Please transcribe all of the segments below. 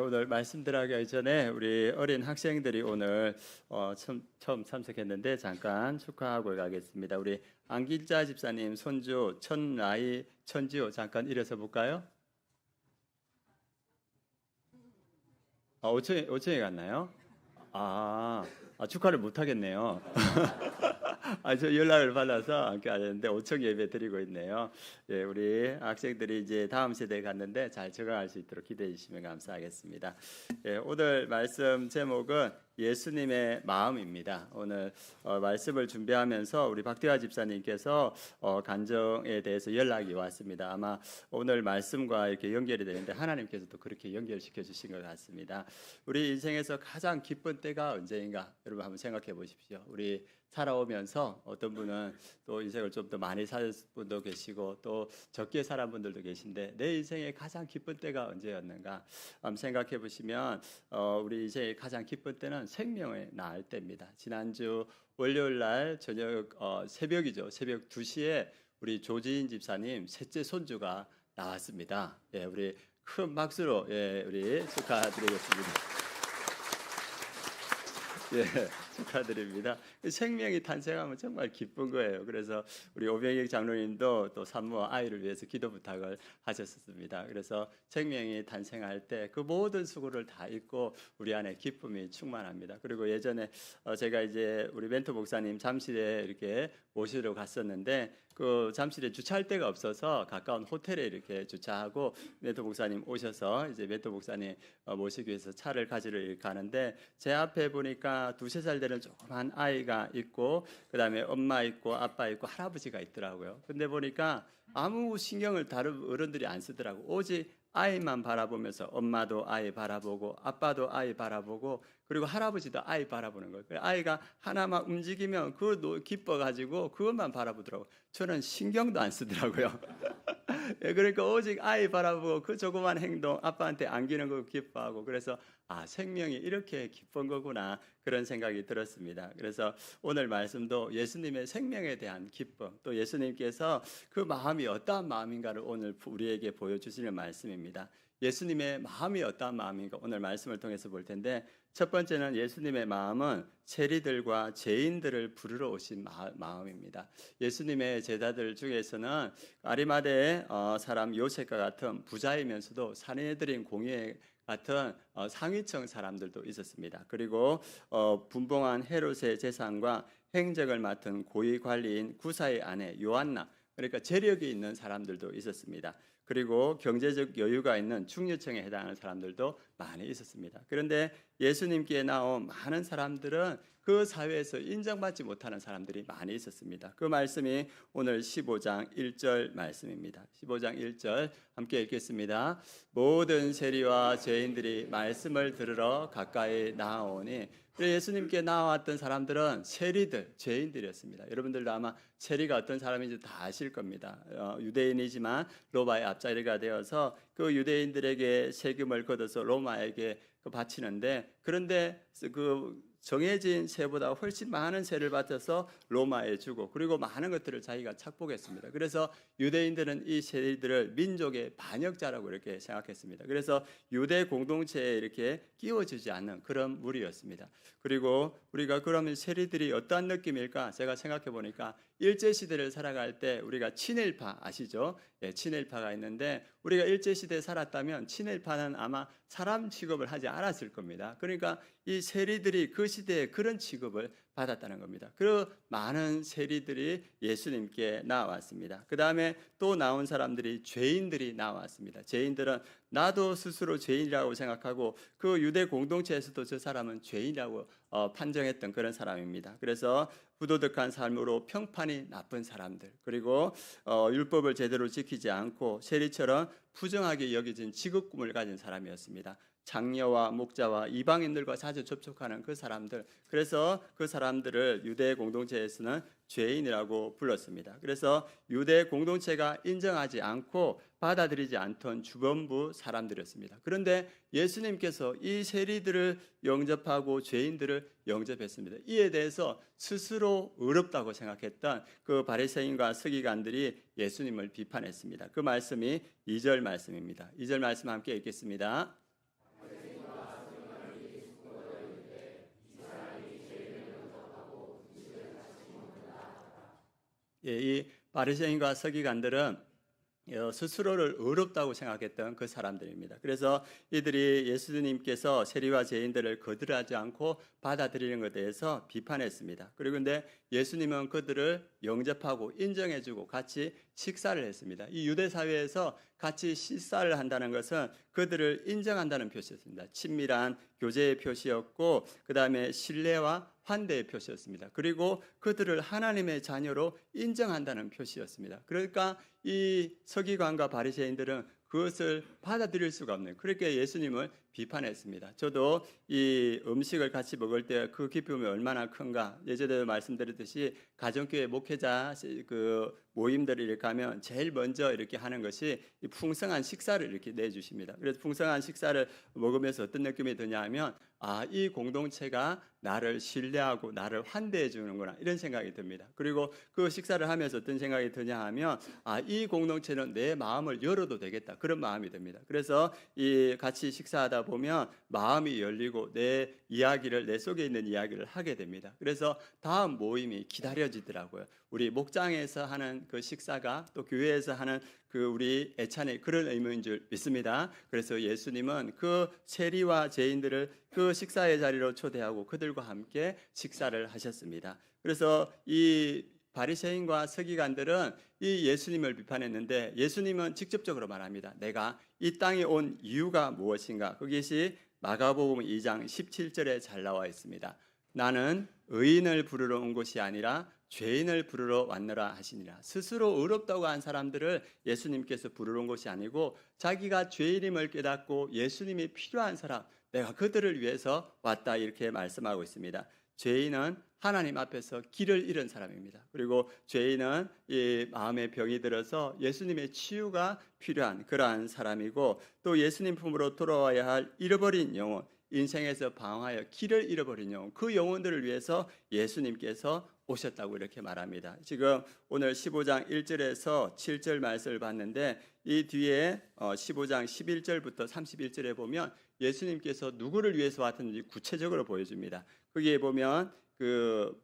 오늘 말씀 들어가기 전에 우리 어린 학생들이 오늘 처음 참석했는데 잠깐 축하하고 가겠습니다. 우리 안길자 집사님 손주 천라이 천지호 잠깐 일어서 볼까요? 5층에 갔나요? 축하를 못 하겠네요. 저 연락을 받아서 함께 하는데 5층 예배 드리고 있네요. 예, 우리 학생들이 이제 다음 세대에 갔는데 잘 적응할 수 있도록 기대해 주시면 감사하겠습니다. 예, 오늘 말씀 제목은 예수님의 마음입니다. 오늘 말씀을 준비하면서 우리 박대화 집사님께서 간증에 대해서 연락이 왔습니다. 아마 오늘 말씀과 이렇게 연결이 되는데 하나님께서도 그렇게 연결시켜 주신 것 같습니다. 우리 인생에서 가장 기쁜 때가 언제인가? 여러분 한번 생각해 보십시오. 우리 살아오면서 어떤 분은 또 인생을 좀 더 많이 살 분도 계시고 또 적게 살은 분들도 계신데 내 인생의 가장 기쁜 때가 언제였는가 한번 생각해 보시면 우리 인생의 가장 기쁜 때는 생명을 낳을 때입니다. 지난주 월요일 날 저녁 새벽이죠. 새벽 2시에 우리 조지인 집사님 셋째 손주가 나왔습니다. 예, 우리 큰 박수로 우리 축하드리겠습니다. 예, 축하드립니다. 생명이 탄생하면 정말 기쁜 거예요. 그래서 우리 오병익 장로님도 또 산모와 아이를 위해서 기도 부탁을 하셨습니다. 그래서 생명이 탄생할 때 그 모든 수고를 다 잊고 우리 안에 기쁨이 충만합니다. 그리고 예전에 제가 이제 우리 멘토 목사님 잠실에 이렇게 모시러 갔었는데 그 잠실에 주차할 데가 없어서 가까운 호텔에 이렇게 주차하고 멘토 목사님 오셔서 이제 멘토 목사님 모시기 위해서 차를 가지러 가는데 제 앞에 보니까 2-3살 되는 조그만 아이가 있고 그다음에 엄마 있고 아빠 있고 할아버지가 있더라고요. 근데 보니까 아무 신경을 다른 어른들이 안 쓰더라고. 오직 아이만 바라보면서 엄마도 아이 바라보고 아빠도 아이 바라보고 그리고 할아버지도 아이 바라보는 거예요. 아이가 하나만 움직이면 그거 기뻐가지고 그것만 바라보더라고요. 저는 신경도 안 쓰더라고요. 그러니까 오직 아이 바라보고 그 조그만 행동 아빠한테 안기는 거 기뻐하고 그래서 생명이 이렇게 기쁜 거구나 그런 생각이 들었습니다. 그래서 오늘 말씀도 예수님의 생명에 대한 기쁨 또 예수님께서 그 마음이 어떠한 마음인가를 오늘 우리에게 보여주시는 말씀입니다. 예수님의 마음이 어떠한 마음인가 오늘 말씀을 통해서 볼 텐데 첫 번째는 예수님의 마음은 세리들과 죄인들을 부르러 오신 마음입니다. 예수님의 제자들 중에서는 아리마대 사람 요셉과 같은 부자이면서도 산헤드린 공회 같은 상위층 사람들도 있었습니다. 그리고 분봉한 헤롯의 재산과 행적을 맡은 고위 관리인 구사의 아내 요한나 그러니까 재력이 있는 사람들도 있었습니다. 그리고 경제적 여유가 있는 중류층에 해당하는 사람들도 많이 있었습니다. 그런데 예수님께 나온 많은 사람들은 그 사회에서 인정받지 못하는 사람들이 많이 있었습니다. 그 말씀이 오늘 15장 1절 말씀입니다. 15장 1절 함께 읽겠습니다. 모든 세리와 죄인들이 말씀을 들으러 가까이 나아오니 예수님께 나왔던 사람들은 세리들, 죄인들이었습니다. 여러분들도 아마 세리가 어떤 사람인지 다 아실 겁니다. 유대인이지만 로마의 앞자리가 되어서 그 유대인들에게 세금을 걷어서 로마에게 바치는데 그런데 그 정해진 세보다 훨씬 많은 세를 받아서 로마에 주고 그리고 많은 것들을 자기가 착복했습니다. 그래서 유대인들은 이 세리들을 민족의 반역자라고 이렇게 생각했습니다. 그래서 유대 공동체에 이렇게 끼워주지 않는 그런 무리였습니다. 그리고 우리가 그러면 세리들이 어떠한 느낌일까? 제가 생각해 보니까 일제시대를 살아갈 때 우리가 친일파 아시죠? 예, 친일파가 있는데 우리가 일제시대에 살았다면 친일파는 아마 사람 취급을 하지 않았을 겁니다. 그러니까 이 세리들이 그 시대에 그런 취급을 받았다는 겁니다. 그 많은 세리들이 예수님께 나왔습니다. 그 다음에 또 나온 사람들이 죄인들이 나왔습니다. 죄인들은 나도 스스로 죄인이라고 생각하고 그 유대 공동체에서도 저 사람은 죄인이라고 판정했던 그런 사람입니다. 그래서 부도덕한 삶으로 평판이 나쁜 사람들 그리고 율법을 제대로 지키지 않고 세리처럼 부정하게 여겨진 직업꿈을 가진 사람이었습니다. 장녀와 목자와 이방인들과 자주 접촉하는 그 사람들 그래서 그 사람들을 유대 공동체에서는 죄인이라고 불렀습니다. 그래서 유대 공동체가 인정하지 않고 받아들이지 않던 주변부 사람들이었습니다. 그런데 예수님께서 이 세리들을 영접하고 죄인들을 영접했습니다. 이에 대해서 스스로 의롭다고 생각했던 그 바리새인과 서기관들이 예수님을 비판했습니다. 그 말씀이 2절 말씀입니다. 2절 말씀 함께 읽겠습니다. 예, 이 바리새인과 서기관들은 스스로를 의롭다고 생각했던 그 사람들입니다. 그래서 이들이 예수님께서 세리와 죄인들을 거절하지 않고 받아들이는 것에 대해서 비판했습니다. 그리고 근데 예수님은 그들을 영접하고 인정해주고 같이 식사를 했습니다. 이 유대 사회에서 같이 식사를 한다는 것은 그들을 인정한다는 표시였습니다. 친밀한 교제의 표시였고, 그 다음에 신뢰와 환대의 표시였습니다. 그리고 그들을 하나님의 자녀로 인정한다는 표시였습니다. 그러니까 이 서기관과 바리새인들은 그것을 받아들일 수가 없는, 그렇게 예수님을 비판했습니다. 저도 이 음식을 같이 먹을 때 그 기쁨이 얼마나 큰가, 예전에도 말씀드렸듯이 가정교회 목회자 그 모임들을 이렇게 하면 제일 먼저 이렇게 하는 것이 이 풍성한 식사를 이렇게 내주십니다. 그래서 풍성한 식사를 먹으면서 어떤 느낌이 드냐 하면, 이 공동체가 나를 신뢰하고 나를 환대해 주는구나, 이런 생각이 듭니다. 그리고 그 식사를 하면서 어떤 생각이 드냐 하면, 이 공동체는 내 마음을 열어도 되겠다, 그런 마음이 듭니다. 그래서 이 같이 식사하다 보면 마음이 열리고 내 이야기를, 내 속에 있는 이야기를 하게 됩니다. 그래서 다음 모임이 기다려지더라고요. 우리 목장에서 하는 그 식사가 또 교회에서 하는 그 우리 애찬의 그런 의미인 줄 믿습니다. 그래서 예수님은 그 세리와 죄인들을 그 식사의 자리로 초대하고 그들과 함께 식사를 하셨습니다. 그래서 이 바리새인과 서기관들은 이 예수님을 비판했는데, 예수님은 직접적으로 말합니다. 내가 이 땅에 온 이유가 무엇인가? 그것이 마가복음 2장 17절에 잘 나와 있습니다. 나는 의인을 부르러 온 것이 아니라 죄인을 부르러 왔노라 하시니라. 스스로 의롭다고 한 사람들을 예수님께서 부르러 온 것이 아니고, 자기가 죄인임을 깨닫고 예수님이 필요한 사람, 내가 그들을 위해서 왔다, 이렇게 말씀하고 있습니다. 죄인은 하나님 앞에서 길을 잃은 사람입니다. 그리고 죄인은 이 마음의 병이 들어서 예수님의 치유가 필요한 그러한 사람이고, 또 예수님 품으로 돌아와야 할 잃어버린 영혼, 인생에서 방황하여 길을 잃어버린 영혼, 그 영혼들을 위해서 예수님께서 오셨다고 이렇게 말합니다. 지금 오늘 15장 1절에서 7절 말씀을 봤는데, 이 뒤에 15장 11절부터 31절에 보면 예수님께서 누구를 위해서 왔는지 구체적으로 보여줍니다. 거기에 보면 그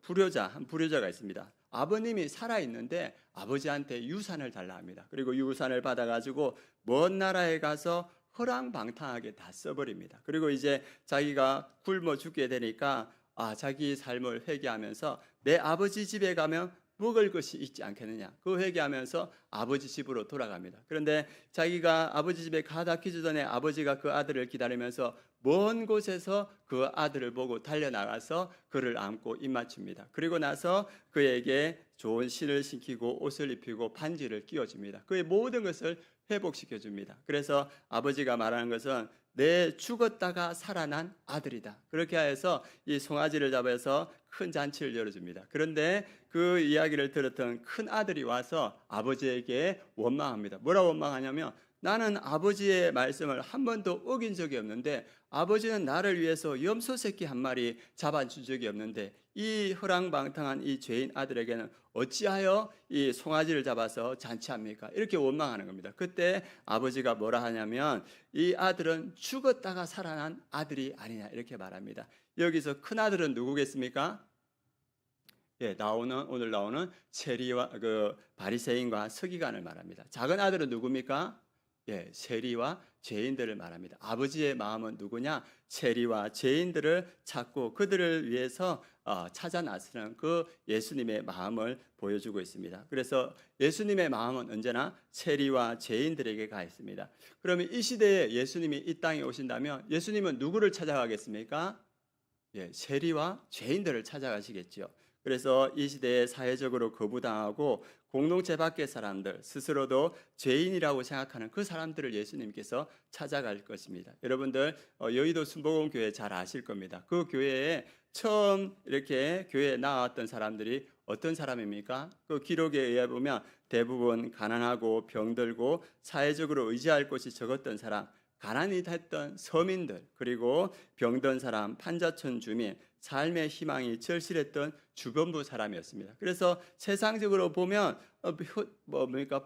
한 불효자가 있습니다. 아버님이 살아 있는데 아버지한테 유산을 달라 합니다. 그리고 유산을 받아가지고 먼 나라에 가서 허랑방탕하게 다 써버립니다. 그리고 이제 자기가 굶어 죽게 되니까 자기 삶을 회개하면서 내 아버지 집에 가면 먹을 것이 있지 않겠느냐, 그 회개하면서 아버지 집으로 돌아갑니다. 그런데 자기가 아버지 집에 가 닿기 전에 아버지가 그 아들을 기다리면서 먼 곳에서 그 아들을 보고 달려나가서 그를 안고 입맞춥니다. 그리고 나서 그에게 좋은 신을 신기고 옷을 입히고 반지를 끼워줍니다. 그의 모든 것을 회복시켜줍니다. 그래서 아버지가 말하는 것은 내 죽었다가 살아난 아들이다, 그렇게 해서 이 송아지를 잡아서 큰 잔치를 열어줍니다. 그런데 그 이야기를 들었던 큰 아들이 와서 아버지에게 원망합니다. 뭐라 원망하냐면, 나는 아버지의 말씀을 한 번도 어긴 적이 없는데, 아버지는 나를 위해서 염소 새끼 한 마리 잡아준 적이 없는데, 이 허랑방탕한 이 죄인 아들에게는 어찌하여 이 송아지를 잡아서 잔치합니까? 이렇게 원망하는 겁니다. 그때 아버지가 뭐라 하냐면, 이 아들은 죽었다가 살아난 아들이 아니냐, 이렇게 말합니다. 여기서 큰 아들은 누구겠습니까? 오늘 나오는 세리와 그 바리새인과 서기관을 말합니다. 작은 아들은 누굽니까? 세리와 죄인들을 말합니다. 아버지의 마음은 누구냐? 세리와 죄인들을 찾고 그들을 위해서 찾아 나서는 그 예수님의 마음을 보여주고 있습니다. 그래서 예수님의 마음은 언제나 세리와 죄인들에게 가 있습니다. 그러면 이 시대에 예수님이 이 땅에 오신다면 예수님은 누구를 찾아가겠습니까? 세리와 죄인들을 찾아가시겠죠. 그래서 이 시대에 사회적으로 거부당하고 공동체 밖의 사람들, 스스로도 죄인이라고 생각하는 그 사람들을 예수님께서 찾아갈 것입니다. 여러분들 여의도 순복음교회 잘 아실 겁니다. 그 교회에 처음 이렇게 교회에 나왔던 사람들이 어떤 사람입니까? 그 기록에 의해 보면 대부분 가난하고 병들고 사회적으로 의지할 곳이 적었던 사람, 가난이 됐던 서민들, 그리고 병든 사람, 판자촌 주민, 삶의 희망이 절실했던 주변부 사람이었습니다. 그래서 세상적으로 보면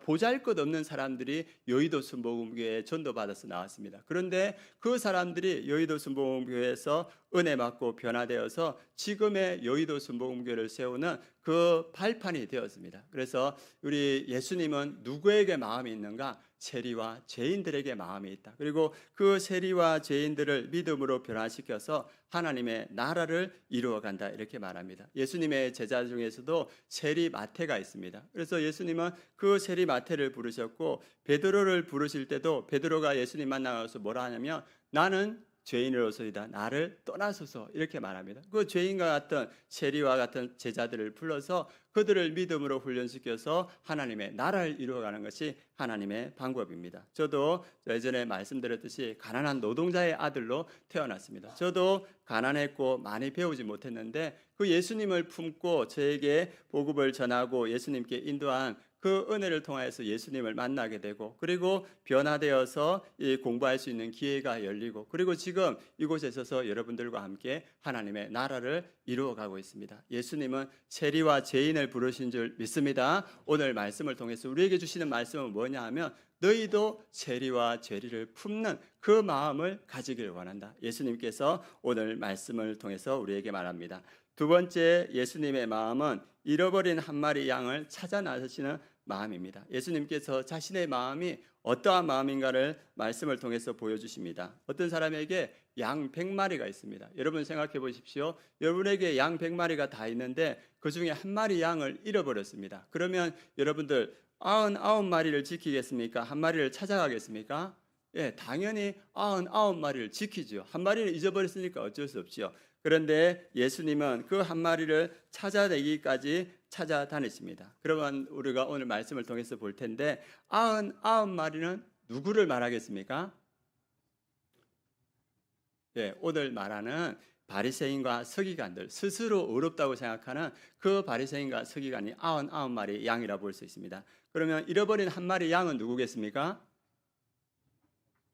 보잘것없는 사람들이 여의도 순복음교회에 전도받아서 나왔습니다. 그런데 그 사람들이 여의도 순복음교회에서 은혜 받고 변화되어서 지금의 여의도 순복음교회를 세우는 그 발판이 되었습니다. 그래서 우리 예수님은 누구에게 마음이 있는가? 세리와 죄인들에게 마음이 있다. 그리고 그 세리와 죄인들을 믿음으로 변화시켜서 하나님의 나라를 이루어간다, 이렇게 말합니다. 예수님의 제자 중에서도 세리 마태가 있습니다. 그래서 예수님은 그 세리 마태를 부르셨고, 베드로를 부르실 때도 베드로가 예수님 만나서 뭐라 하냐면 나는 죄인으로서이다, 나를 떠나소서, 이렇게 말합니다. 그 죄인과 같은 세리와 같은 제자들을 불러서 그들을 믿음으로 훈련시켜서 하나님의 나라를 이루어가는 것이 하나님의 방법입니다. 저도 예전에 말씀드렸듯이 가난한 노동자의 아들로 태어났습니다. 저도 가난했고 많이 배우지 못했는데 그 예수님을 품고 저에게 복음을 전하고 예수님께 인도한 그 은혜를 통하여서 예수님을 만나게 되고, 그리고 변화되어서 공부할 수 있는 기회가 열리고, 그리고 지금 이곳에 서서 여러분들과 함께 하나님의 나라를 이루어가고 있습니다. 예수님은 세리와 죄인을 부르신 줄 믿습니다. 오늘 말씀을 통해서 우리에게 주시는 말씀은 뭐냐 하면 너희도 세리와 죄리를 품는 그 마음을 가지길 원한다. 예수님께서 오늘 말씀을 통해서 우리에게 말합니다. 두 번째, 예수님의 마음은 잃어버린 한 마리 양을 찾아 나서시는 마음입니다. 예수님께서 자신의 마음이 어떠한 마음인가를 말씀을 통해서 보여주십니다. 어떤 사람에게 양 100마리가 있습니다. 여러분 생각해 보십시오. 여러분에게 양 100마리가 다 있는데 그 중에 한 마리 양을 잃어버렸습니다. 그러면 여러분들 99마리를 지키겠습니까? 한 마리를 찾아가겠습니까? 예, 당연히 99마리를 지키죠. 한 마리를 잊어버렸으니까 어쩔 수 없죠. 그런데 예수님은 그 한 마리를 찾아내기까지 찾아다니십니다. 그러면 우리가 오늘 말씀을 통해서 볼 텐데 99마리는 누구를 말하겠습니까? 예, 오늘 말하는 바리새인과 서기관들, 스스로 어렵다고 생각하는 그 바리새인과 서기관이 99마리 양이라 볼 수 있습니다. 그러면 잃어버린 한 마리 양은 누구겠습니까?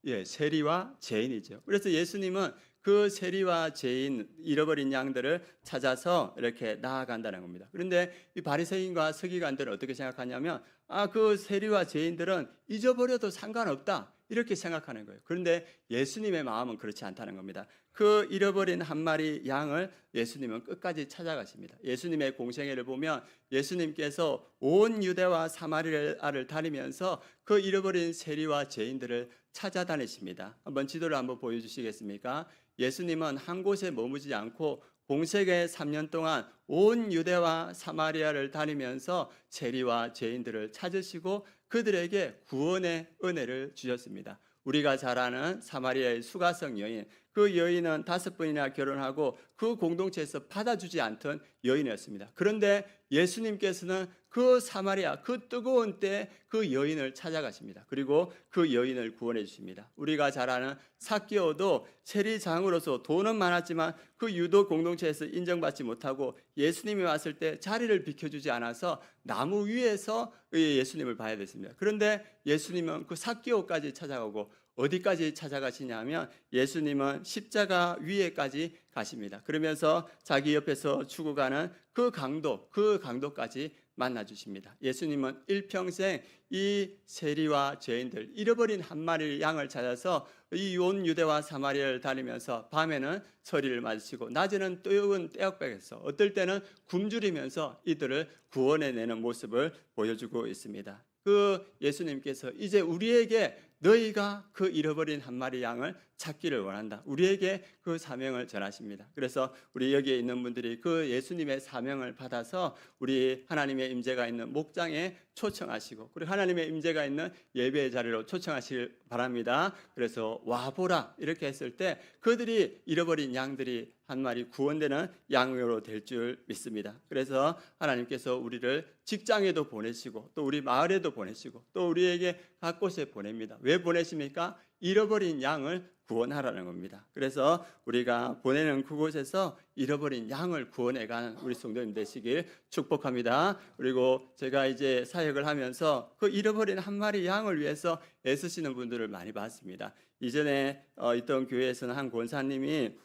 예, 세리와 죄인이죠. 그래서 예수님은 그 세리와 죄인, 잃어버린 양들을 찾아서 이렇게 나아간다는 겁니다. 그런데 이 바리새인과 서기관들은 어떻게 생각하냐면 그 세리와 죄인들은 잊어버려도 상관없다, 이렇게 생각하는 거예요. 그런데 예수님의 마음은 그렇지 않다는 겁니다. 그 잃어버린 한 마리 양을 예수님은 끝까지 찾아가십니다. 예수님의 공생애를 보면 예수님께서 온 유대와 사마리아를 다니면서 그 잃어버린 세리와 죄인들을 찾아다니십니다. 한번 지도를 한번 보여주시겠습니까? 예수님은 한 곳에 머무지 않고 공생애 3년 동안 온 유대와 사마리아를 다니면서 세리와 죄인들을 찾으시고 그들에게 구원의 은혜를 주셨습니다. 우리가 잘 아는 사마리아의 수가성 여인, 그 여인은 5번이나 결혼하고 그 공동체에서 받아주지 않던 여인이었습니다. 그런데 예수님께서는 그 사마리아, 그 뜨거운 때 그 여인을 찾아가십니다. 그리고 그 여인을 구원해 주십니다. 우리가 잘 아는 삭개오도 세리장으로서 돈은 많았지만 그 유도 공동체에서 인정받지 못하고 예수님이 왔을 때 자리를 비켜주지 않아서 나무 위에서 예수님을 봐야 됐습니다. 그런데 예수님은 그 삭개오까지 찾아가고 어디까지 찾아가시냐면 예수님은 십자가 위에까지 가십니다. 그러면서 자기 옆에서 죽어가는 그 강도까지 만나주십니다. 예수님은 일평생 이 세리와 죄인들, 잃어버린 한 마리 양을 찾아서 이 온 유대와 사마리아를 다니면서 밤에는 서리를 맞으시고 낮에는 뜨거운 떼역백에서 어떨 때는 굶주리면서 이들을 구원해내는 모습을 보여주고 있습니다. 그 예수님께서 이제 우리에게 너희가 그 잃어버린 한 마리 양을 찾기를 원한다, 우리에게 그 사명을 전하십니다. 그래서 우리 여기에 있는 분들이 그 예수님의 사명을 받아서 우리 하나님의 임재가 있는 목장에 초청하시고 그리고 하나님의 임재가 있는 예배의 자리로 초청하시길 바랍니다. 그래서 와보라 이렇게 했을 때 그들이 잃어버린 양들이 한 마리 구원되는 양으로 될 줄 믿습니다. 그래서 하나님께서 우리를 직장에도 보내시고 또 우리 마을에도 보내시고 또 우리에게 각 곳에 보냅니다. 왜 보내십니까? 잃어버린 양을 구원하라는 겁니다. 그래서 우리가 보내는 그곳에서 잃어버린 양을 구원해가는 우리 성도님 되시길 축복합니다. 그리고 제가 이제 사역을 하면서 그 잃어버린 한 마리 양을 위해서 애쓰시는 분들을 많이 봤습니다. 이전에 있던 교회에서는 한 권사님이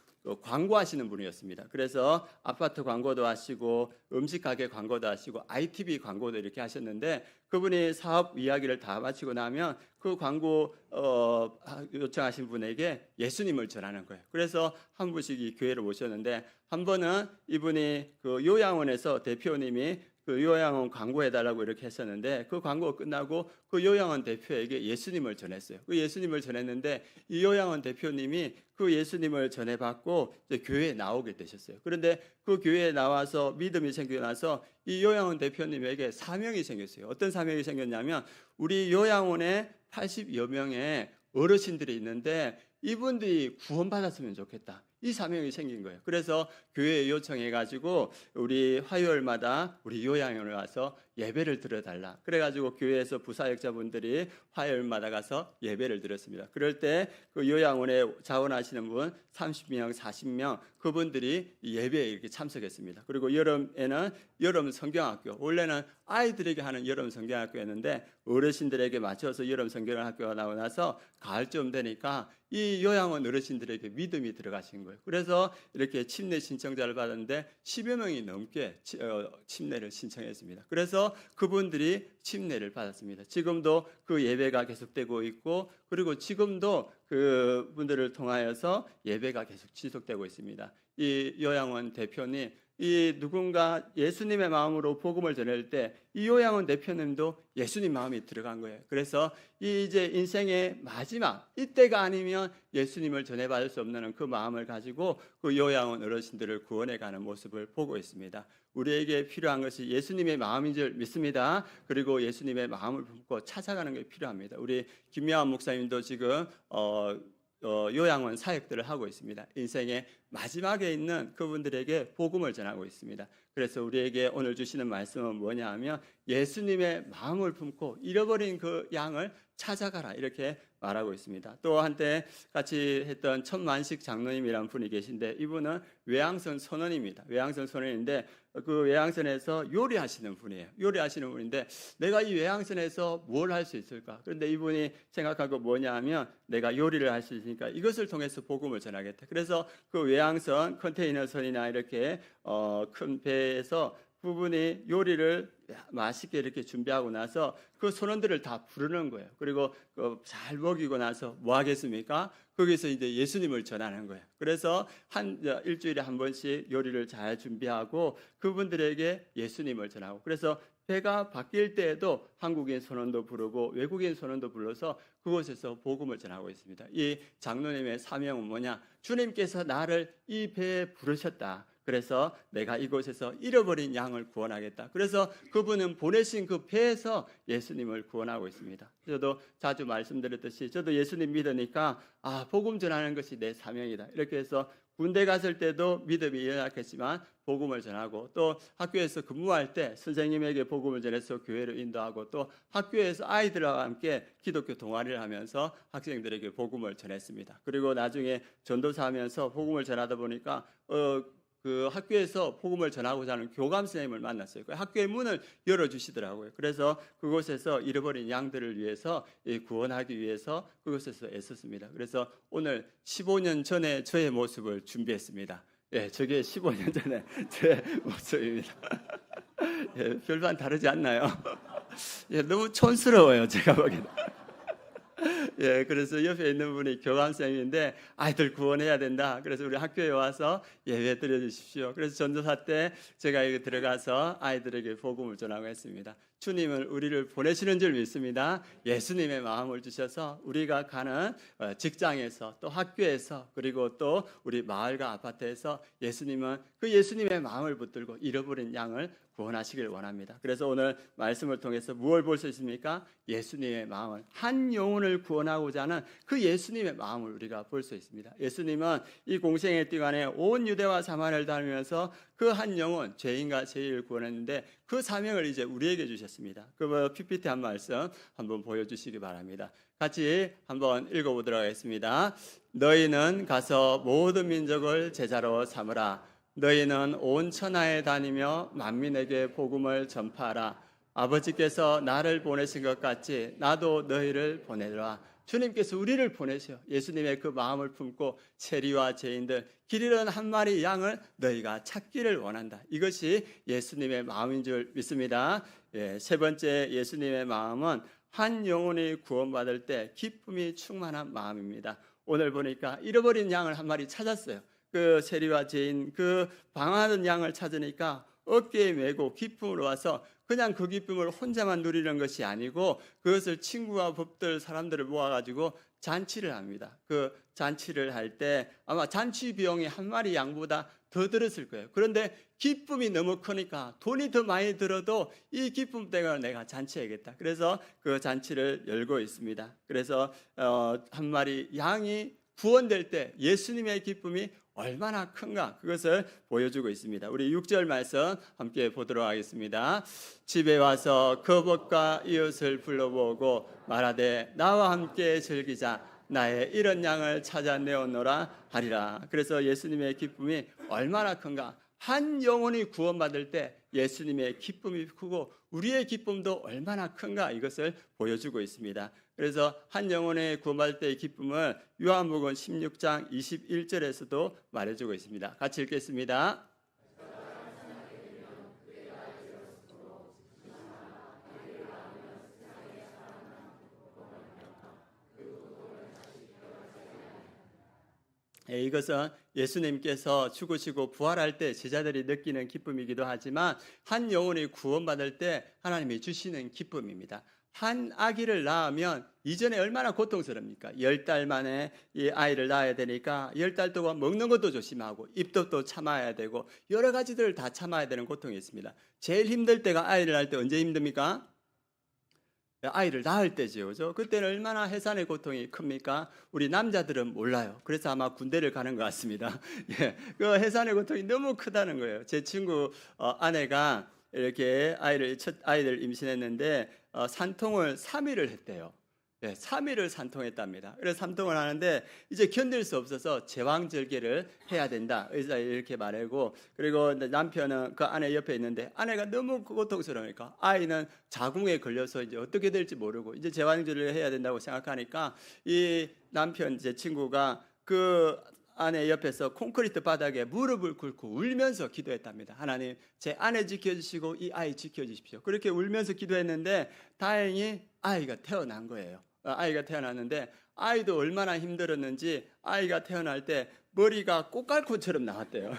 광고하시는 분이었습니다. 그래서 아파트 광고도 하시고 음식 가게 광고도 하시고 ITV 광고도 이렇게 하셨는데 그분이 사업 이야기를 다 마치고 나면 그 광고 요청하신 분에게 예수님을 전하는 거예요. 그래서 한 분씩 이 교회를 오셨는데 한 번은 이분이 그 요양원에서 대표님이 그 요양원 광고해달라고 이렇게 했었는데 그 광고 끝나고 그 요양원 대표에게 예수님을 전했어요. 그 예수님을 전했는데 이 요양원 대표님이 그 예수님을 전해받고 이제 교회에 나오게 되셨어요. 그런데 그 교회에 나와서 믿음이 생겨나서 이 요양원 대표님에게 사명이 생겼어요. 어떤 사명이 생겼냐면 우리 요양원에 80여 명의 어르신들이 있는데 이분들이 구원받았으면 좋겠다. 이 사명이 생긴 거예요. 그래서 교회에 요청해가지고 우리 화요일마다 우리 요양원에 와서 예배를 드려달라. 그래가지고 교회에서 부사역자분들이 화요일마다 가서 예배를 드렸습니다. 그럴 때 그 요양원에 자원하시는 분 30명, 40명 그분들이 예배에 이렇게 참석했습니다. 그리고 여름에는 여름 성경학교, 원래는 아이들에게 하는 여름 성경학교였는데 어르신들에게 맞춰서 여름 성경학교가 나오고 나서 가을쯤 되니까 이 요양원 어르신들에게 믿음이 들어가신 거예요. 그래서 이렇게 침례 신청자를 받았는데 10여 명이 넘게 침례를 신청했습니다. 그래서 그분들이 침례를 받았습니다. 지금도 그 예배가 계속되고 있고 그리고 지금도 그분들을 통하여서 예배가 계속 지속되고 있습니다. 이 요양원 대표님 이 누군가 예수님의 마음으로 복음을 전할 때 이 요양원 대표님도 예수님 마음이 들어간 거예요. 그래서 이 이제 인생의 마지막 이때가 아니면 예수님을 전해받을 수 없는 그 마음을 가지고 그 요양원 어르신들을 구원해가는 모습을 보고 있습니다. 우리에게 필요한 것이 예수님의 마음인 줄 믿습니다. 그리고 예수님의 마음을 품고 찾아가는 게 필요합니다. 우리 김미환 목사님도 지금 요양원 사역들을 하고 있습니다. 인생의 마지막에 있는 그분들에게 복음을 전하고 있습니다. 그래서 우리에게 오늘 주시는 말씀은 뭐냐 하면 예수님의 마음을 품고 잃어버린 그 양을 찾아가라 이렇게 말하고 있습니다. 또 한때 같이 했던 천만식 장로님이라는 분이 계신데 이분은 외항선 선원입니다. 외항선 선원인데 그 외항선에서 요리하시는 분이에요. 요리하시는 분인데 내가 이 외항선에서 뭘 할 수 있을까? 그런데 이분이 생각한 거 뭐냐 하면 내가 요리를 할 수 있으니까 이것을 통해서 복음을 전하겠다. 그래서 그 외항선 컨테이너선이나 이렇게 큰 배에서 부분이 요리를 맛있게 이렇게 준비하고 나서 그 선원들을 다 부르는 거예요. 그리고 잘 먹이고 나서 뭐 하겠습니까? 거기서 이제 예수님을 전하는 거예요. 그래서 일주일에 한 번씩 요리를 잘 준비하고 그분들에게 예수님을 전하고 그래서 배가 바뀔 때에도 한국인 선원도 부르고 외국인 선원도 불러서 그곳에서 복음을 전하고 있습니다. 이 장로님의 사명은 뭐냐? 주님께서 나를 이 배에 부르셨다. 그래서 내가 이곳에서 잃어버린 양을 구원하겠다. 그래서 그분은 보내신 그 배에서 예수님을 구원하고 있습니다. 저도 자주 말씀드렸듯이 저도 예수님 믿으니까 복음 전하는 것이 내 사명이다. 이렇게 해서 군대 갔을 때도 믿음이 연약했지만 복음을 전하고 또 학교에서 근무할 때 선생님에게 복음을 전해서 교회를 인도하고 또 학교에서 아이들과 함께 기독교 동아리를 하면서 학생들에게 복음을 전했습니다. 그리고 나중에 전도사 하면서 복음을 전하다 보니까 그 학교에서 복음을 전하고자 하는 교감 선생님을 만났어요. 그 학교의 문을 열어주시더라고요. 그래서 그곳에서 잃어버린 양들을 위해서 구원하기 위해서 그곳에서 애썼습니다. 그래서 오늘 15년 전에 저의 모습을 준비했습니다. 예, 저게 15년 전에 제 모습입니다. 예, 별반 다르지 않나요? 예, 너무 촌스러워요, 제가 보기에는. 예, 그래서 옆에 있는 분이 교감생인데 아이들 구원해야 된다. 그래서 우리 학교에 와서 예배 드려주십시오. 그래서 전도사 때 제가 여기 들어가서 아이들에게 복음을 전하고 했습니다. 주님은 우리를 보내시는 줄 믿습니다. 예수님의 마음을 주셔서 우리가 가는 직장에서 또 학교에서 그리고 또 우리 마을과 아파트에서 예수님은 그 예수님의 마음을 붙들고 잃어버린 양을 구원하시길 원합니다. 그래서 오늘 말씀을 통해서 무엇을 볼 수 있습니까? 예수님의 마음을 한 영혼을 구원하고자 하는 그 예수님의 마음을 우리가 볼 수 있습니다. 예수님은 이 공생의 기간에 온 유대와 사마리아를 다니면서 그 한 영혼 죄인과 죄인을 구원했는데 그 사명을 이제 우리에게 주셨습니다. 그 PPT 한 말씀 한번 보여주시기 바랍니다. 같이 한번 읽어보도록 하겠습니다. 너희는 가서 모든 민족을 제자로 삼으라. 너희는 온 천하에 다니며 만민에게 복음을 전파하라. 아버지께서 나를 보내신 것 같이 나도 너희를 보내라. 주님께서 우리를 보내셔. 예수님의 그 마음을 품고 세리와 죄인들, 길 잃은 한 마리 양을 너희가 찾기를 원한다. 이것이 예수님의 마음인 줄 믿습니다. 세 번째 예수님의 마음은 한 영혼이 구원받을 때 기쁨이 충만한 마음입니다. 오늘 보니까 잃어버린 양을 한 마리 찾았어요. 그 세리와 죄인, 그 방황하는 양을 찾으니까 어깨에 메고 기쁨으로 와서 그냥 그 기쁨을 혼자만 누리는 것이 아니고 그것을 친구와 법들 사람들을 모아가지고 잔치를 합니다. 그 잔치를 할 때 아마 잔치 비용이 한 마리 양보다 더 들었을 거예요. 그런데 기쁨이 너무 크니까 돈이 더 많이 들어도 이 기쁨 때문에 내가 잔치해야겠다. 그래서 그 잔치를 열고 있습니다. 그래서 한 마리 양이 구원될 때 예수님의 기쁨이 얼마나 큰가 그것을 보여주고 있습니다. 우리 6절 말씀 함께 보도록 하겠습니다. 집에 와서 그 벗과 이웃을 불러보고 말하되 나와 함께 즐기자. 나의 잃은 양을 찾아내었노라 하리라. 그래서 예수님의 기쁨이 얼마나 큰가. 한 영혼이 구원받을 때 예수님의 기쁨이 크고 우리의 기쁨도 얼마나 큰가 이것을 보여주고 있습니다. 그래서 한 영혼의 구원받을 때의 기쁨을 요한복음 16장 21절에서도 말해주고 있습니다. 같이 읽겠습니다. 이것은 예수님께서 죽으시고 부활할 때 제자들이 느끼는 기쁨이기도 하지만 한 영혼이 구원받을 때 하나님이 주시는 기쁨입니다. 한 아기를 낳으면 이전에 얼마나 고통스럽습니까? 10달 만에 이 아이를 낳아야 되니까 10달 동안 먹는 것도 조심하고 입도 또 참아야 되고 여러 가지들을 다 참아야 되는 고통이 있습니다. 제일 힘들 때가 아이를 낳을 때 언제 힘듭니까? 아이를 낳을 때죠. 그죠? 그때는 얼마나 해산의 고통이 큽니까? 우리 남자들은 몰라요. 그래서 아마 군대를 가는 것 같습니다. 예, 그 해산의 고통이 너무 크다는 거예요. 제 친구 아내가 이렇게 첫 아이를 임신했는데 산통을 3일을 했대요. 네, 3일을 산통했답니다. 그래서 산통을 하는데 이제 견딜 수 없어서 제왕절개를 해야 된다. 의사 이렇게 말하고 그리고 남편은 그 아내 옆에 있는데 아내가 너무 고통스러우니까 아이는 자궁에 걸려서 이제 어떻게 될지 모르고 이제 제왕절개를 해야 된다고 생각하니까 이 남편 제 친구가 그 아내 옆에서 콘크리트 바닥에 무릎을 꿇고 울면서 기도했답니다. 하나님, 제 아내 지켜주시고 이 아이 지켜주십시오. 그렇게 울면서 기도했는데 다행히 아이가 태어난 거예요. 아이가 태어났는데 아이도 얼마나 힘들었는지 아이가 태어날 때 머리가 꽃갈콘처럼 나왔대요.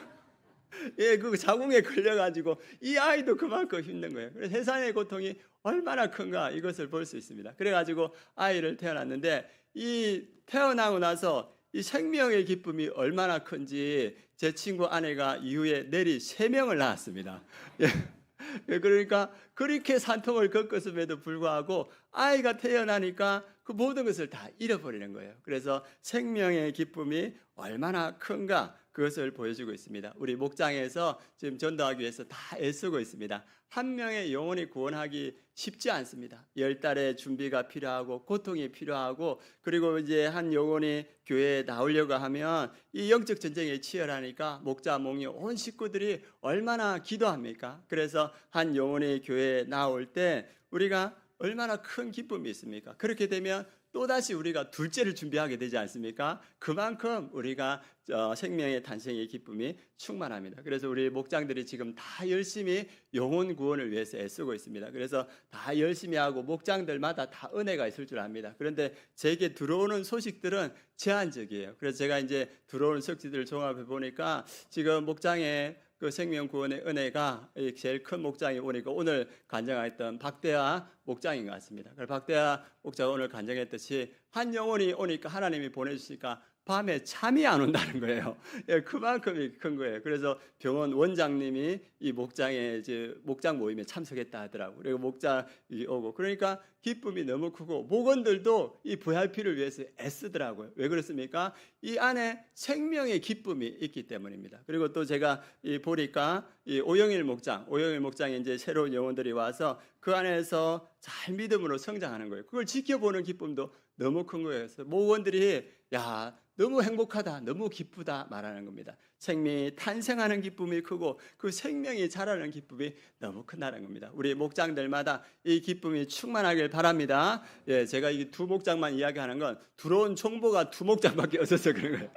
예, 그 자궁에 걸려가지고 이 아이도 그만큼 힘든 거예요. 그래서 해산의 고통이 얼마나 큰가 이것을 볼 수 있습니다. 그래가지고 아이를 태어났는데 이 태어나고 나서 이 생명의 기쁨이 얼마나 큰지 제 친구 아내가 이후에 내리 3명을 낳았습니다. 예. 그러니까 그렇게 산통을 겪었음에도 불구하고 아이가 태어나니까 그 모든 것을 다 잃어버리는 거예요. 그래서 생명의 기쁨이 얼마나 큰가 그것을 보여주고 있습니다. 우리 목장에서 지금 전도하기 위해서 다 애쓰고 있습니다. 한 명의 영혼이 구원하기 쉽지 않습니다. 10달의 준비가 필요하고 고통이 필요하고 그리고 이제 한 영혼이 교회에 나오려고 하면 이 영적 전쟁이 치열하니까 목자, 목녀, 온 식구들이 얼마나 기도합니까? 그래서 한 영혼이 교회에 나올 때 우리가 얼마나 큰 기쁨이 있습니까? 그렇게 되면 또다시 우리가 둘째를 준비하게 되지 않습니까? 그만큼 우리가 생명의 탄생의 기쁨이 충만합니다. 그래서 우리 목장들이 지금 다 열심히 영혼 구원을 위해서 애쓰고 있습니다. 그래서 다 열심히 하고 목장들마다 다 은혜가 있을 줄 압니다. 그런데 제게 들어오는 소식들은 제한적이에요. 그래서 제가 이제 들어오는 소식들을 종합해 보니까 지금 목장에 그 생명 구원의 은혜가 제일 큰 목장이 오니까 오늘 간증했던 박대하 목장인 것 같습니다. 박대하 목자가 오늘 간증했듯이 한 영혼이 오니까 하나님이 보내주시니까 밤에 잠이 안 온다는 거예요. 예, 그만큼이 큰 거예요. 그래서 병원 원장님이 이 목장에 이제 목장 모임에 참석했다 하더라고요. 그리고 목장이 오고 그러니까 기쁨이 너무 크고 목원들도 이 VIP를 위해서 애쓰더라고요. 왜 그렇습니까? 이 안에 생명의 기쁨이 있기 때문입니다. 그리고 또 제가 보니까 이 오영일 목장에 이제 새로운 영혼들이 와서 그 안에서 잘 믿음으로 성장하는 거예요. 그걸 지켜보는 기쁨도 너무 큰 거예요. 그래서 목원들이 야 너무 행복하다, 너무 기쁘다 말하는 겁니다. 생명이 탄생하는 기쁨이 크고 그 생명이 자라는 기쁨이 너무 크다는 겁니다. 우리 목장들마다 이 기쁨이 충만하길 바랍니다. 예, 제가 이 두 목장만 이야기하는 건 들어온 총보가 두 목장밖에 없어서 그런 거예요.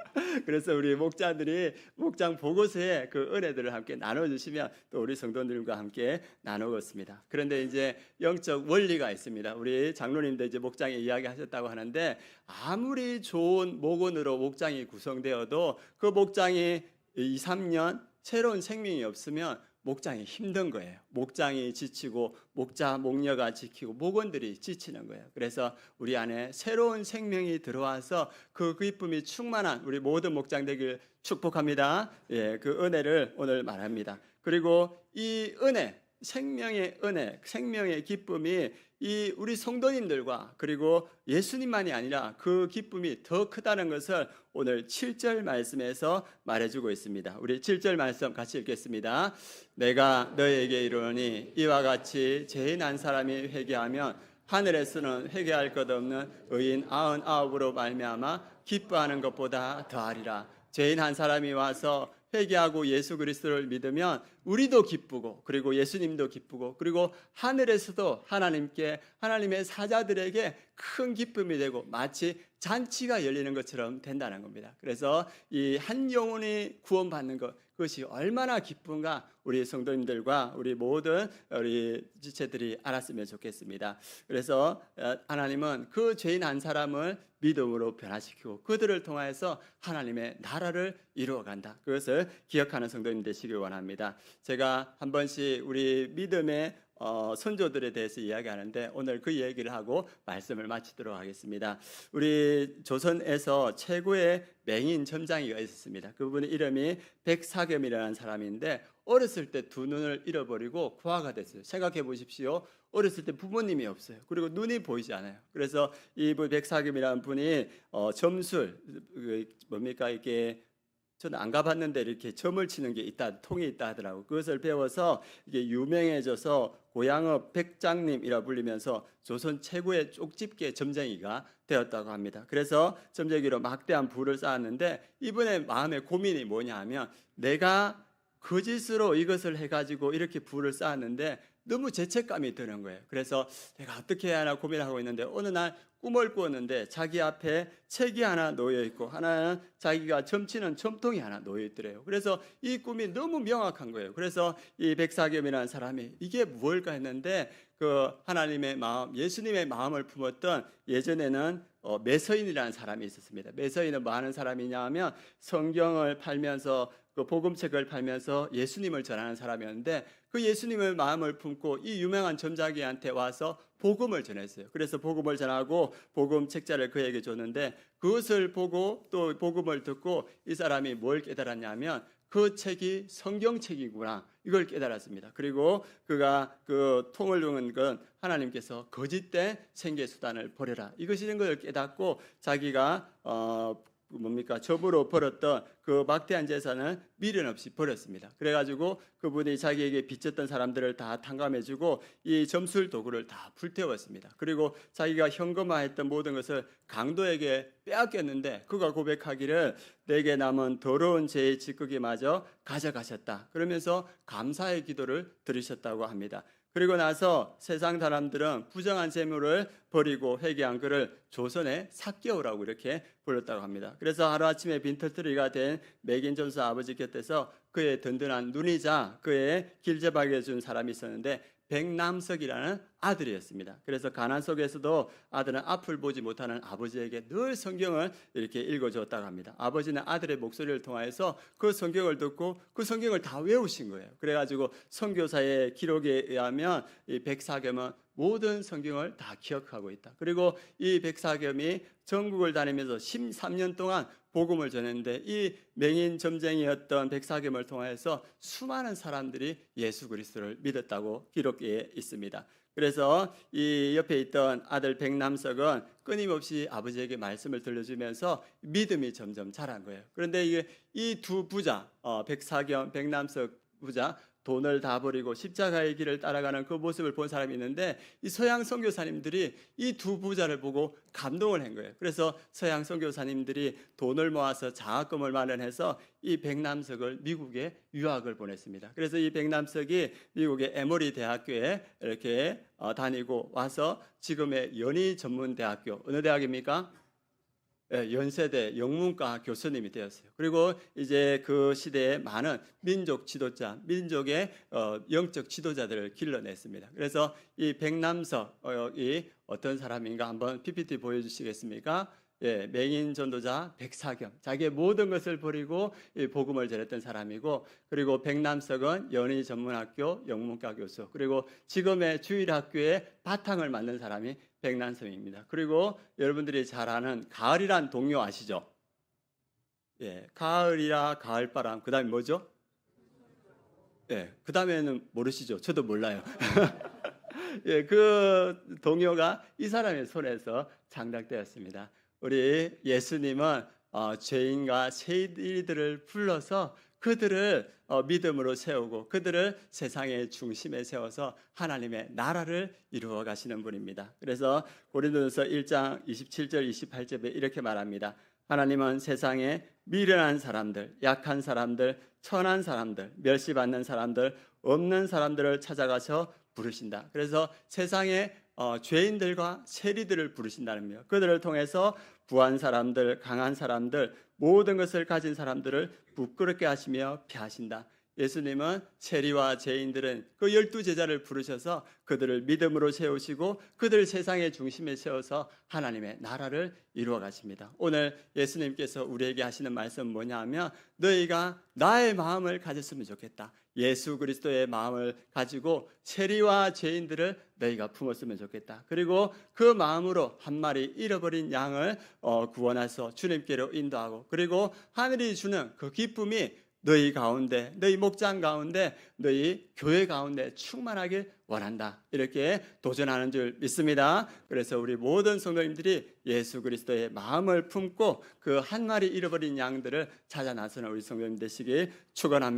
그래서 우리 목자들이 목장 보고서에 그 은혜들을 함께 나눠주시면 또 우리 성도들과 함께 나누겠습니다. 그런데 이제 영적 원리가 있습니다. 우리 장로님도 이제 목장에 이야기하셨다고 하는데 아무리 좋은 목원으로 목장이 구성되어도 그 목장이 2, 3년 새로운 생명이 없으면 목장이 힘든 거예요. 목장이 지치고 목자, 목녀가 지치고 목원들이 지치는 거예요. 그래서 우리 안에 새로운 생명이 들어와서 그 기쁨이 충만한 우리 모든 목장 되길 축복합니다. 예, 그 은혜를 오늘 말합니다. 그리고 이 은혜, 생명의 은혜, 생명의 기쁨이 이 우리 성도님들과 그리고 예수님만이 아니라 그 기쁨이 더 크다는 것을 오늘 7절 말씀에서 말해주고 있습니다. 우리 7절 말씀 같이 읽겠습니다. 내가 너에게 이르노니 이와 같이 죄인 한 사람이 회개하면 하늘에서는 회개할 것 없는 의인 99으로 말미암아 기뻐하는 것보다 더하리라. 죄인 한 사람이 와서 회개하고 예수 그리스도를 믿으면 우리도 기쁘고 그리고 예수님도 기쁘고 그리고 하늘에서도 하나님의 사자들에게 큰 기쁨이 되고 마치 잔치가 열리는 것처럼 된다는 겁니다. 그래서 이 한 영혼이 구원받는 것, 그것이 얼마나 기쁜가 우리 성도님들과 우리 모든 우리 지체들이 알았으면 좋겠습니다. 그래서 하나님은 그 죄인 한 사람을 믿음으로 변화시키고 그들을 통해서 하나님의 나라를 이루어간다. 그것을 기억하는 성도님 되시길 원합니다. 제가 한 번씩 우리 믿음의 선조들에 대해서 이야기하는데 오늘 그 얘기를 하고 말씀을 마치도록 하겠습니다. 우리 조선에서 최고의 맹인 점장이가 있었습니다. 그분의 이름이 백사겸이라는 사람인데 어렸을 때 두 눈을 잃어버리고 고아가 됐어요. 생각해 보십시오. 어렸을 때 부모님이 없어요. 그리고 눈이 보이지 않아요. 그래서 이분 백사겸이라는 분이 점술 뭡니까 이게 저는 안 가봤는데 이렇게 점을 치는 게 있다, 통이 있다 하더라고요. 그것을 배워서 이게 유명해져서 고향의 백장님이라 불리면서 조선 최고의 쪽집게 점쟁이가 되었다고 합니다. 그래서 점쟁이로 막대한 부를 쌓았는데 이분의 마음의 고민이 뭐냐 하면 내가 거짓으로 이것을 해가지고 이렇게 부를 쌓았는데 너무 죄책감이 드는 거예요. 그래서 내가 어떻게 해야 하나 고민하고 있는데 어느 날 꿈을 꾸었는데 자기 앞에 책이 하나 놓여 있고 하나는 자기가 점치는 점통이 하나 놓여 있더래요. 그래서 이 꿈이 너무 명확한 거예요. 그래서 이 백사겸이라는 사람이 이게 무엇일까 했는데 그 하나님의 마음, 예수님의 마음을 품었던 예전에는 매서인이라는 사람이 있었습니다. 매서인은 뭐 하는 사람이냐 하면 성경을 팔면서 그 복음책을 팔면서 예수님을 전하는 사람이었는데 그 예수님의 마음을 품고 이 유명한 점자기한테 와서 복음을 전했어요. 그래서 복음을 전하고 복음 책자를 그에게 줬는데 그것을 보고 또 복음을 듣고 이 사람이 뭘 깨달았냐면 그 책이 성경책이구나 이걸 깨달았습니다. 그리고 그가 그 통을 두는 건 하나님께서 거짓된 생계수단을 버려라 이것인 걸 깨닫고 자기가 접으로 벌었던 그 막대한 재산을 미련 없이 버렸습니다. 그래가지고 그분이 자기에게 빚졌던 사람들을 다 탕감해주고 이 점술 도구를 다 불태웠습니다. 그리고 자기가 현금화했던 모든 것을 강도에게 빼앗겼는데 그가 고백하기를 내게 남은 더러운 죄의 찌꺼기마저 가져가셨다. 그러면서 감사의 기도를 드리셨다고 합니다. 그리고 나서 세상 사람들은 부정한 재물을 버리고 회개한 그를 조선의 삭개오라고 이렇게 불렀다고 합니다. 그래서 하루아침에 빈털터리가 된 맥인 존스 아버지 곁에서 그의 든든한 눈이자 그의 길잡아게 해준 사람이 있었는데 백남석이라는 아들이었습니다. 그래서 가난 속에서도 아들은 앞을 보지 못하는 아버지에게 늘 성경을 이렇게 읽어주었다고 합니다. 아버지는 아들의 목소리를 통해서 그 성경을 듣고 그 성경을 다 외우신 거예요. 그래가지고 선교사의 기록에 의하면 이 백사겸은 모든 성경을 다 기억하고 있다. 그리고 이 백사겸이 전국을 다니면서 13년 동안 복음을 전했는데 이 맹인 점쟁이였던 백사겸을 통해서 수많은 사람들이 예수 그리스도를 믿었다고 기록에 있습니다. 그래서 이 옆에 있던 아들 백남석은 끊임없이 아버지에게 말씀을 들려주면서 믿음이 점점 자란 거예요. 그런데 이 두 부자, 백사겸, 백남석 부자 돈을 다 버리고 십자가의 길을 따라가는 그 모습을 본 사람이 있는데 이 서양 선교사님들이 이 두 부자를 보고 감동을 한 거예요. 그래서 서양 선교사님들이 돈을 모아서 장학금을 마련해서 이 백남석을 미국에 유학을 보냈습니다. 그래서 이 백남석이 미국의 에머리 대학교에 이렇게 다니고 와서 지금의 연희전문대학교, 어느 대학입니까? 연세대 영문과 교수님이 되었어요. 그리고 이제 그 시대에 많은 민족 지도자, 민족의 영적 지도자들을 길러냈습니다. 그래서 이 백남석이 어떤 사람인가 한번 PPT 보여주시겠습니까? 맹인 전도자 백사겸, 자기의 모든 것을 버리고 이 복음을 전했던 사람이고, 그리고 백남석은 연희전문학교 영문과 교수, 그리고 지금의 주일학교의 바탕을 만든 사람이 백남석입니다. 그리고 여러분들이 잘 아는 가을이란 동요 아시죠? 가을이라 가을바람, 그 다음에 뭐죠? 그 다음에는 모르시죠? 저도 몰라요. 그 동요가 이 사람의 손에서 창작되었습니다. 우리 예수님은 죄인과 세리들을 불러서 그들을 믿음으로 세우고 그들을 세상의 중심에 세워서 하나님의 나라를 이루어 가시는 분입니다. 그래서 고린도전서 1장 27절 28절에 이렇게 말합니다. 하나님은 세상에 미련한 사람들, 약한 사람들, 천한 사람들, 멸시받는 사람들, 없는 사람들을 찾아가서 부르신다. 그래서 세상에 죄인들과 세리들을 부르신다는 거. 그들을 통해서 부한 사람들, 강한 사람들, 모든 것을 가진 사람들을 부끄럽게 하시며 피하신다. 예수님은 세리와 죄인들은 그 12제자를 부르셔서 그들을 믿음으로 세우시고 그들을 세상의 중심에 세워서 하나님의 나라를 이루어 가십니다. 오늘 예수님께서 우리에게 하시는 말씀은 뭐냐 하면 너희가 나의 마음을 가졌으면 좋겠다. 예수 그리스도의 마음을 가지고 세리와 죄인들을 너희가 품었으면 좋겠다. 그리고 그 마음으로 한 마리 잃어버린 양을 구원해서 주님께로 인도하고, 그리고 하늘이 주는 그 기쁨이 너희 가운데, 너희 목장 가운데, 너희 교회 가운데 충만하길 원한다. 이렇게 도전하는 줄 믿습니다. 그래서 우리 모든 성도님들이 예수 그리스도의 마음을 품고 그 한 마리 잃어버린 양들을 찾아 나서는 우리 성도님 되시길 축원합니다.